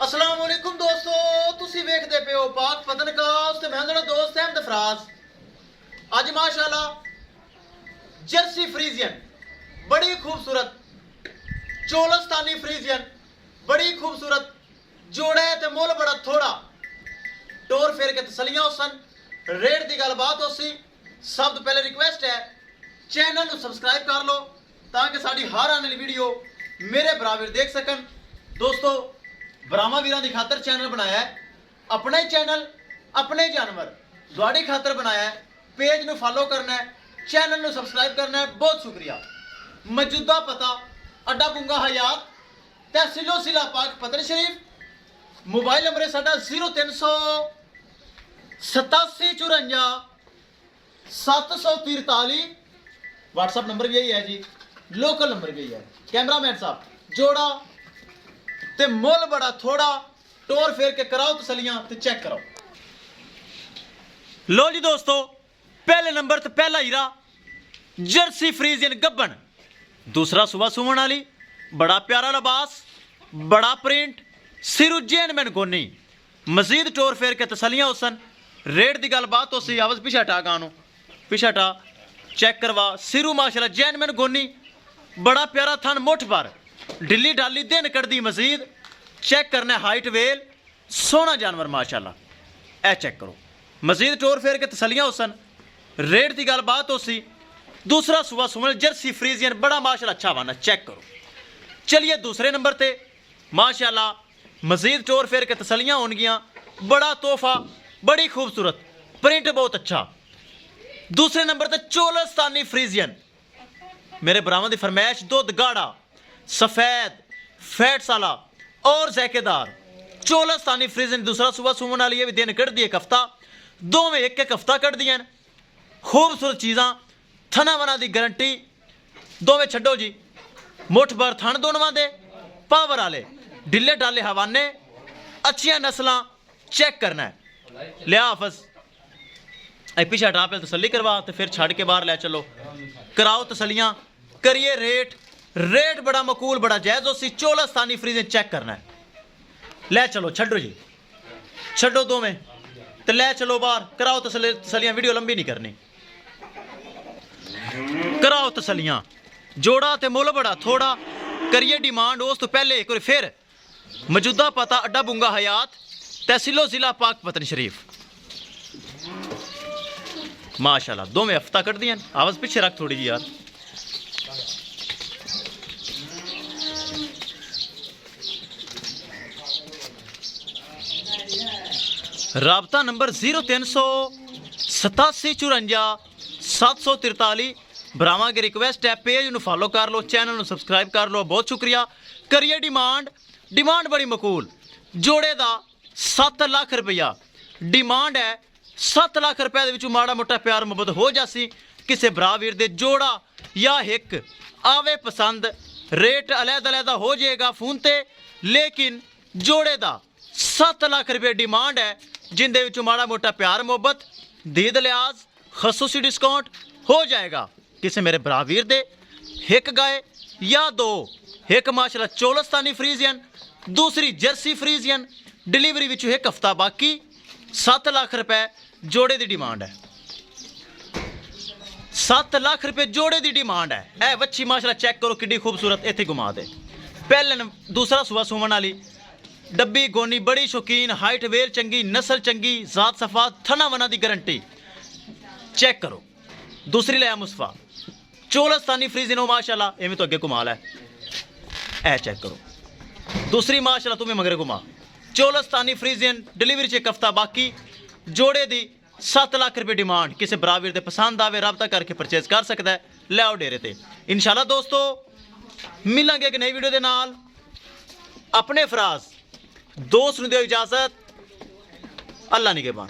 अस्सलाम वालेकुम दोस्तों, तुसी वेखदे पे हो पाक पतनकास्ट ते मैं उंदा दोस्त अहमद फराज। अज माशाल्लाह जर्सी फ्रीजियन बड़ी खूबसूरत, चोलस्तानी फ्रीजियन बड़ी खूबसूरत जोड़ा है ते मुल बड़ा थोड़ा टोर फेर के तसलियां होसन, रेट की गलबात होसी। सब तो पहले रिक्वेस्ट है चैनल को सब्सक्राइब कर लो ताकि साड़ी हर आने वाली वीडियो मेरे बराबर देख सकन। दोस्तों ब्राह्मा वीरां की खातर चैनल बनाया है, अपना ही चैनल अपने जानवर थोड़ी खातर बनाया है। पेज को फॉलो करना है, चैनल को सब्सक्राइब करना है। बहुत शुक्रिया। मौजूदा पता अड्डा बुंगा हयात तहसीलो जिला पाक पतन शरीफ, मोबाइल नंबर है साडा 038754 व्हाट्सअप नंबर भी यही है जी, लोकल नंबर भी यही है। कैमरामैन साहब जोड़ा ते मुल बड़ा थोड़ा टोर फेर के कराओ तसलियां ते चेक कराओ। लो जी दोस्तों, पहले नंबर ते पहला हीरा जर्सी फ्रीजियन गब्बन, दूसरा सुबह सुमन वाली बड़ा प्यारा लिबास, बड़ा प्रिंट, सिरू जैन मैन कोनी, मजीद टोर फेर के तसलियां होसन। रेट की गलबात हो सी आवज पिछा टा गानो पिछा टा चेक करवा। सिरू माशाल्लाह जैन मैन गोनी, बड़ा प्यारा थन मुठ पर ढिली ढाली दिन कड़दी। मजीद चेक करना है हाइट वेल, सोना जानवर माशाल्लाह, ए चेक करो। मजीद टोर फेर के तसलियां होसन। रेट की गलबात हो सी। दूसरा सुबह सुमन जर्सी फ्रीजियन बड़ा माशाल्लाह अच्छा बना, चेक करो। चलिए दूसरे नंबर ते माशाल्लाह मजीद टोर फेर के तसलियां होनगियां, बड़ा तोहफा, बड़ी खूबसूरत, प्रिंट बहुत अच्छा। दूसरे नंबर ते चोलस्तानी फ्रीजियन, मेरे बरामद की फरमाइश, दुध गाढ़ा, सफेद, फैट साला और जैकेदार चोलस्तानी फ्रीजियन। दूसरा सुबह सुमन वाली भी दिन कट दी एक हफ्ता, दोवें एक एक हफ्ता कट दियां। खूबसूरत चीज़ां, थना वना की गारंटी, दोवें छड्डो जी। मुठ भर थन दोनों दे, पावर वाले, ढिले डाले हवाने, अच्छियां नस्लां, चेक करना है। लिया हाफज पिछा हटा पे तसली करवा तो फिर छड़ के बाहर ले चलो, कराओ तसलियां, करिए रेट। रेट बड़ा मकूल, बड़ा जायज़ हो सी। चोलस्तानी फ्रीजियन चेक करना है। ले चलो, छड्डो जी, छड्डो दो में तो ले चलो बाहर, कराओ तसलियां। वीडियो लंबी नहीं करनी, कराओ तसलियां। जोड़ा ते मुल बड़ा थोड़ा, करिए डिमांड। उस तो पहले एक बार फिर मौजूदा पता अड्डा बुंगा हयात तहसीलो जिला पाक पतन शरीफ। माशाल्लाह दोवें हफ्ता कट दियां। आवाज पीछे रख थोड़ी जी यार। राबता नंबर 038754 ब्राह्मा की रिक्वेस्ट है, पेज फॉलो कर लो, चैनल सब्सक्राइब कर लो। बहुत शुक्रिया। करिए डिमांड, डिमांड बड़ी मकूल। जोड़े का 7 लाख रुपया डिमांड है। 7 लाख रुपए के माड़ा मोटा प्यार मुहब्बत हो जासी किसी भरा वीर दे। जोड़ा या हिक आवे पसंद, रेट अलहदा अलहदा हो जाएगा फोन ते, लेकिन जोड़े का 7 लाख रुपये डिमांड है, जिंदे विचों माड़ा मोटा प्यार मुहब्बत, दीद लिहाज, खसूसी डिस्काउंट हो जाएगा किसी मेरे भरा वीर दे। हिक गाय या दो, एक माशाल्लाह चोलस्तानी फ्रीजियन, दूसरी जर्सी फ्रीजियन, डिलीवरी विचों एक हफ्ता बाकी। 7 लाख रुपए जोड़े की डिमांड है। 7 लाख रुपए जोड़े की डिमांड है। ए वच्छी माशाल्लाह चेक करो किड्डी खूबसूरत, इत्थे घुमा दे। पहले दूसरा सुबह सुमन वाली डब्बी गोनी, बड़ी शौकीन, हाइट वेल चंगी, नस्ल चंगी, जात सफा, थना वना की गारंटी, चेक करो। दूसरी लिया मुस्तफा चोलस्तानी फ्रीजियन, माशाल्लाह इवें तो अगे घुमा लै, ए चेक करो। दूसरी माशाल्लाह तुम्हें मगरे घुमा, चोलस्तानी फ्रीजियन, डिलीवरी च एक हफ्ता बाकी। जोड़े की 7 लाख रुपये डिमांड, किसी बराबर दे पसंद आवे रब्ता करके परचेज कर सकता है। ले आओ डेरे ते। इंशाल्लाह दोस्तों मिलांगे एक नई वीडियो के नाल। अपने फराज दोस्त नूं दिओ इजाजत। अल्लाह निगहबान।